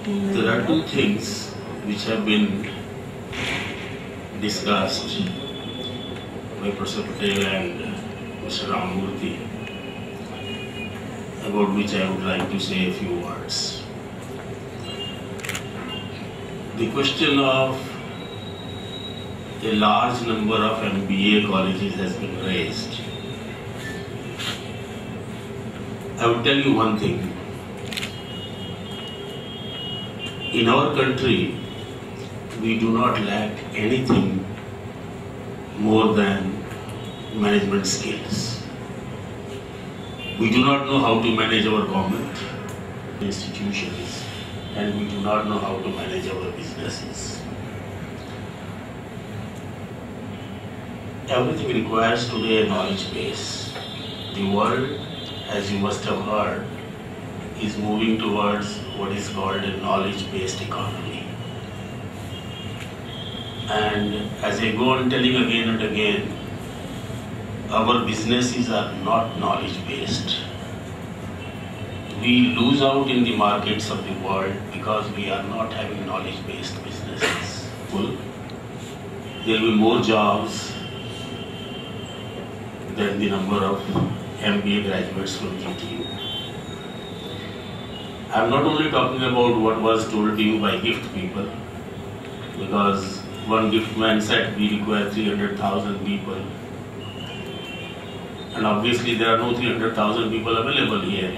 There are two things which have been discussed by Professor Patel and Mr. Ramurthy, about which I would like to say a few words. The question of a large number of MBA colleges has been raised. I will tell you one thing. In our country, we do not lack anything more than management skills. We do not know how to manage our government institutions, and we do not know how to manage our businesses. Everything requires today a knowledge base. The world, as you must have heard, is moving towards what is called a knowledge-based economy. And as I go on telling again and again, our businesses are not knowledge-based. We lose out in the markets of the world because we are not having knowledge-based businesses. There will be more jobs than the number of MBA graduates from GTU. I'm not only talking about what was told to you by gift people, because one gift man said we require 300,000 people. And obviously there are no 300,000 people available here,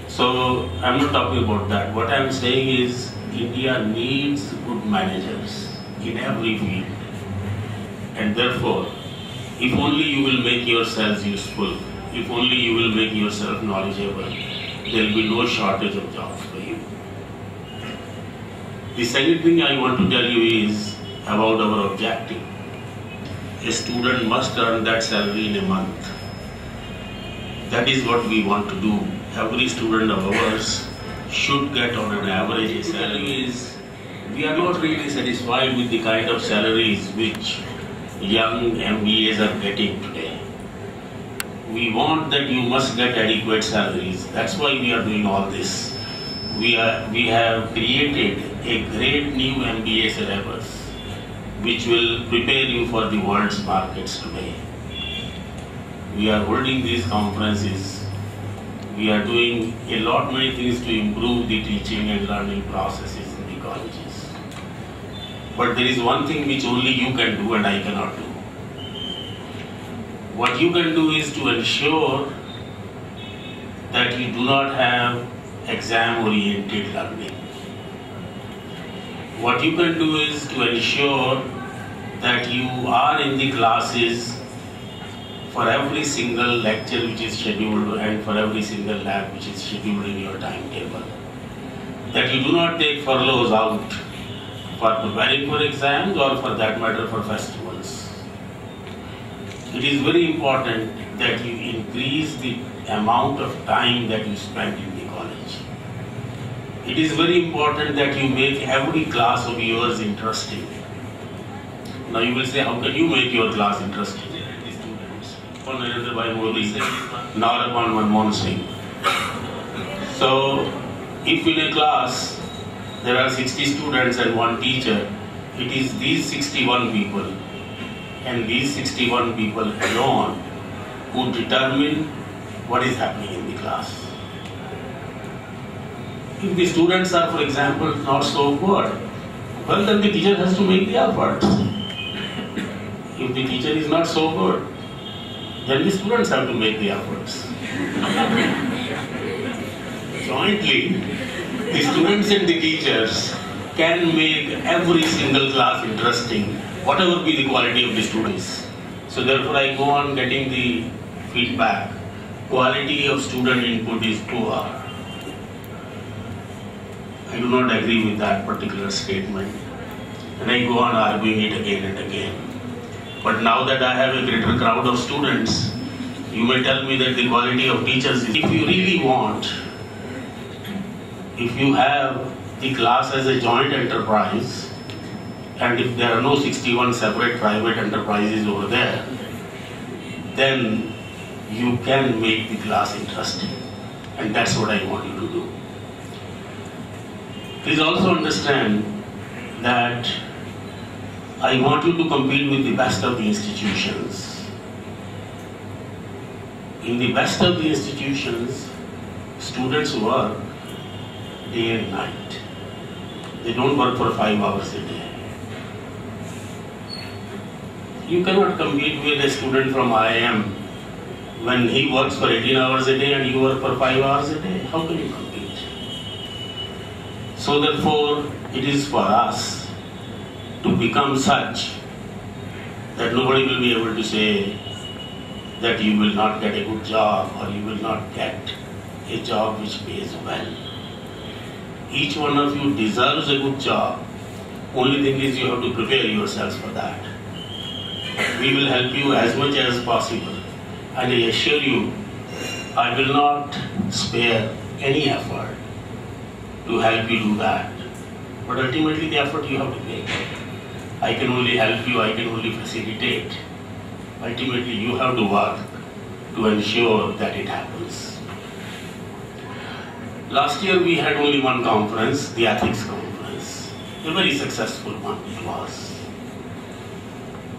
So I'm not talking about that. What I'm saying is India needs good managers in every field. And therefore, if only you will make yourselves useful, if only you will make yourself knowledgeable, there will be no shortage of jobs for you. The second thing I want to tell you is about our objective. A student must earn that salary in a month. That is what we want to do. Every student of ours should get on an average a salary. We are not really satisfied with the kind of salaries which young MBAs are getting today. We want that you must get adequate salaries. That's why we are doing all this. We have created a great new MBA syllabus which will prepare you for the world's markets today. We are holding these conferences. We are doing a lot many things to improve the teaching and learning processes in the colleges. But there is one thing which only you can do and I cannot do. What you can do is to ensure that you do not have exam-oriented learning. What you can do is to ensure that you are in the classes for every single lecture which is scheduled and for every single lab which is scheduled in your timetable. That you do not take furloughs out for preparing for exams or for that matter for festivals. It is very important that you increase the amount of time that you spend in the college. It is very important that you make every class of yours interesting. Now you will say, how can you make your class interesting? Upon Narendra Modi, not upon Manmohan Singh. So, if in a class there are 60 students and one teacher, it is these 61 people and these 61 people alone who determine what is happening in the class. If the students are, for example, not so good, well then the teacher has to make the efforts. If the teacher is not so good, then the students have to make the efforts. Jointly, the students and the teachers can make every single class interesting, whatever be the quality of the students. So therefore I go on getting the feedback. Quality of student input is poor. I do not agree with that particular statement. And I go on arguing it again and again. But now that I have a greater crowd of students, you may tell me that the quality of teachers is, if you really want, if you have the class as a joint enterprise, and if there are no 61 separate private enterprises over there, then you can make the class interesting. And that's what I want you to do. Please also understand that I want you to compete with the best of the institutions. In the best of the institutions, students work day and night. They don't work for 5 hours a day. You cannot compete with a student from IIM when he works for 18 hours a day and you work for 5 hours a day. How can you compete? So therefore, it is for us to become such that nobody will be able to say that you will not get a good job or you will not get a job which pays well. Each one of you deserves a good job. Only thing is you have to prepare yourselves for that. We will help you as much as possible. And I assure you, I will not spare any effort to help you do that. But ultimately the effort you have to make. I can only help you, I can only facilitate. Ultimately you have to work to ensure that it happens. Last year we had only one conference, the ethics conference. A very successful one it was.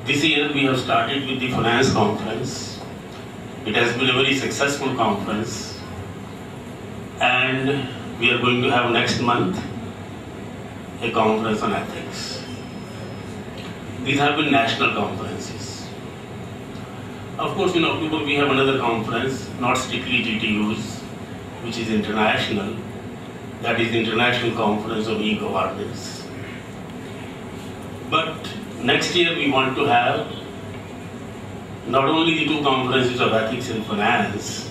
This year we have started with the finance conference. It has been a very successful conference. And we are going to have next month a conference on ethics. These have been national conferences. Of course, in October we have another conference, not strictly GTUs, which is international. That is the International Conference on E-Governance. But next year we want to have not only the 2 conferences of ethics and finance,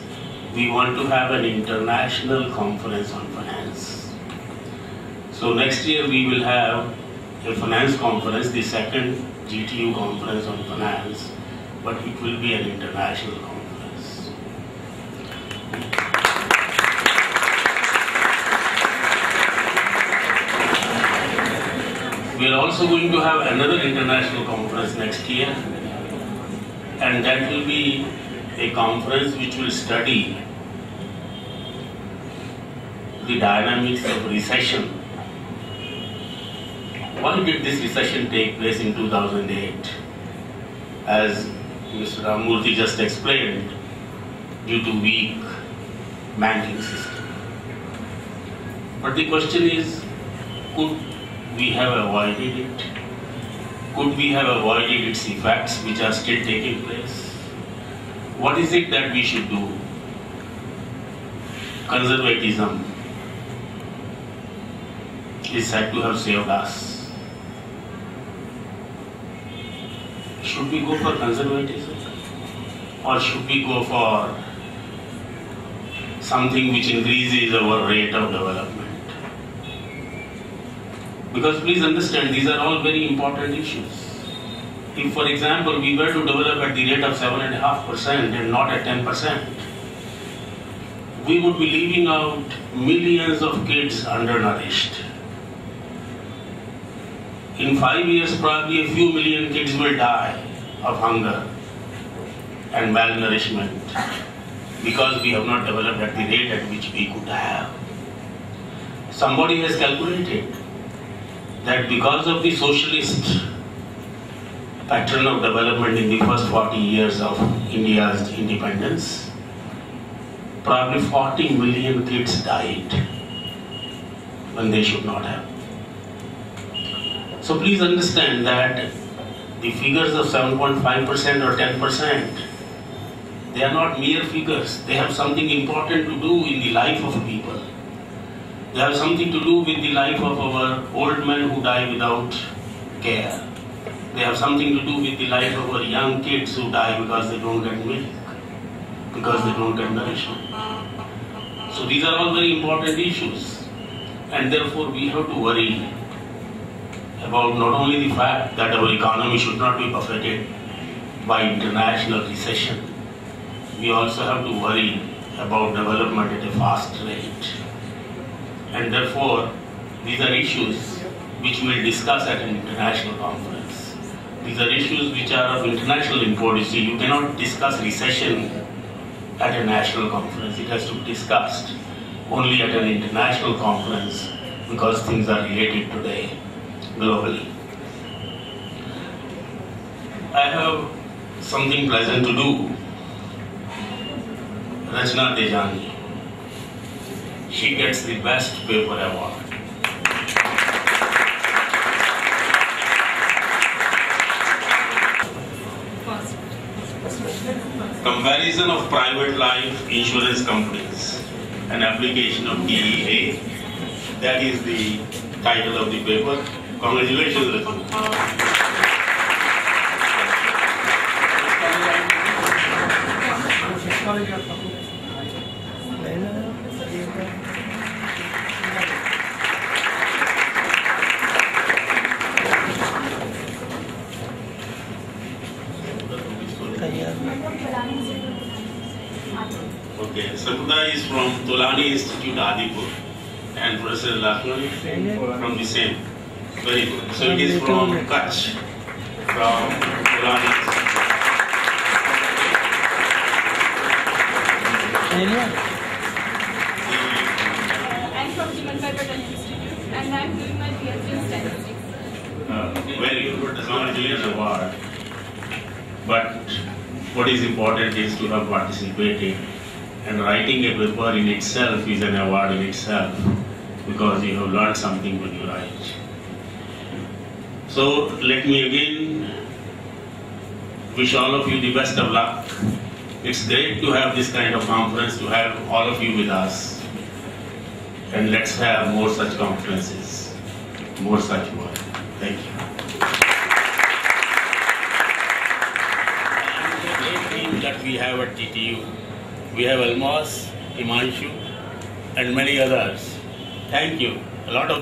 we want to have an international conference on finance. So next year we will have a finance conference, the second GTU conference on finance, but it will be an international conference. We are also going to have another international conference next year, and that will be a conference which will study the dynamics of recession. Why did this recession take place in 2008? As Mr. Ramurthy just explained, due to weak banking system. But the question is, could we have avoided it? Could we have avoided its effects which are still taking place? What is it that we should do? Conservatism is said to have saved us. Should we go for conservatism? Or should we go for something which increases our rate of development? Because please understand, these are all very important issues. If, for example, we were to develop at the rate of 7.5% and not at 10%, we would be leaving out millions of kids undernourished. In 5 years, probably a few million kids will die of hunger and malnourishment because we have not developed at the rate at which we could have. Somebody has calculated that because of the socialist pattern of development in the first 40 years of India's independence, probably 40 million kids died when they should not have. So please understand that the figures of 7.5% or 10%, they are not mere figures. They have something important to do in the life of people. They have something to do with the life of our old men who die without care. They have something to do with the life of our young kids who die because they don't get milk, because they don't get nourishment. So these are all very important issues. And therefore we have to worry about not only the fact that our economy should not be buffeted by international recession, we also have to worry about development at a fast rate. And therefore, these are issues which we will discuss at an international conference. These are issues which are of international importance. You cannot discuss recession at a national conference. It has to be discussed only at an international conference because things are related today globally. I have something pleasant to do. Rachna Tejani, she gets the best paper award. Comparison of private life insurance companies, an application of DEA. That is the title of the paper. Congratulations, Rachna. Okay, Sakuda is from Tolani Institute, Adipur, and Professor Lakshman from the same. Very good. So it is from Kutch, from Tolani Institute. I'm from GTU Institute, and I'm doing my PhD in statistics. Very good. Congratulations, award. But what is important is to have participated, and writing a paper in itself is an award in itself, because you have learned something when you write. So let me again wish all of you the best of luck. It's great to have this kind of conference, to have all of you with us, and let's have more such conferences, more such work. Thank you. That we have at GTU. We have Almas, Himanshu, and many others. Thank you. A lot of